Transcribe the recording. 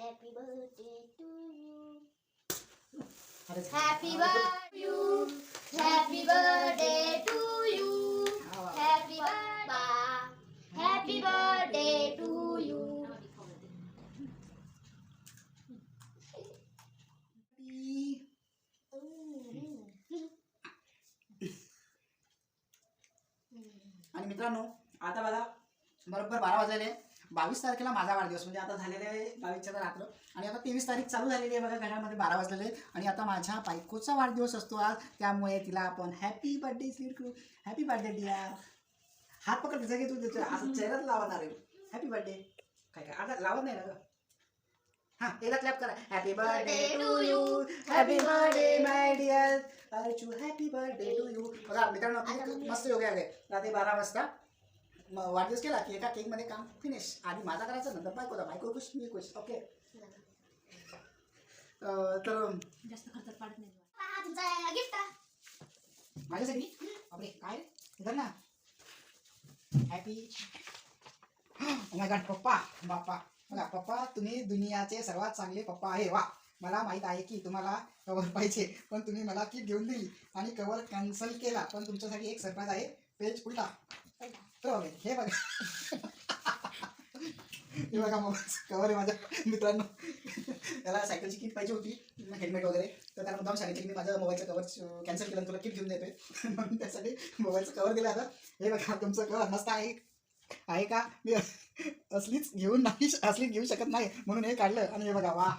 Happy birthday to you. अरे Happy birthday you. Happy birthday to you. Happy birthday. Happy birthday to you. आणि मित्रांनो आता बघा बरोबर 12 वाजलेले 22 तारखेला माझा वाढदिवस म्हणजे आता झालेले आहे 22च्या रात्र आणि आता 23 तारीख चालू झालेली आहे बघा घरामध्ये 12 वाजलेले आणि आता माझ्या बायकोचा वाढदिवस असतो आज त्यामुळे तिला आपण हॅपी बर्थडे स्वीट करू. Happy birthday dear. हात पकड तिचा घे तू त्याच्या असं चेहऱ्यात लावणार आहे. हॅपी बर्थडे काय काय आता लावत नाही ना ग. हां एकदा क्लॅप करा. Happy birthday to you. Happy birthday my dear Archu. Happy birthday to you. बघा मित्रांनो किती मस्त योग्य आहे. रात्री 12 वाजता वाढदिवस केला की एका केकमध्ये काम फिनिश. आधी माझा करायचा नंतर बायको खुश मी खुश. ओके तर जास्त खर्चात पाडत नाही. हा तुमचा गिफ्ट. माझ्यासाठी अरे काय इधर ना हॅपी माय गॉड पप्पा बाप्पा बघा पप्पा तुम्ही दुनियाचे सर्वात चांगले पप्पा आहे. वा मला माहीत आहे की तुम्हाला कवर पाहिजे पण तुम्ही मला किट घेऊन दिली आणि कवर कॅन्सल केला पण तुमच्यासाठी एक सरप्राईज आहे. पेज उलटा तर हे बघा हे बघा मोबाईलचं कवर आहे माझ्या मित्रांनो. त्याला सायकलची किट पाहिजे होती हेल्मेट वगैरे तर त्याला मुद्दाम सांगितलं की मी माझं मोबाईलचं कवर कॅन्सल केलं तुला किट घेऊन देतोय म्हणून त्यासाठी मोबाईलचं कवर दिलं. आता हे बघा तुमचं कवर मस्त आहे का. मी असलीच घेऊ शकत नाही म्हणून हे काढलं आणि हे बघा वा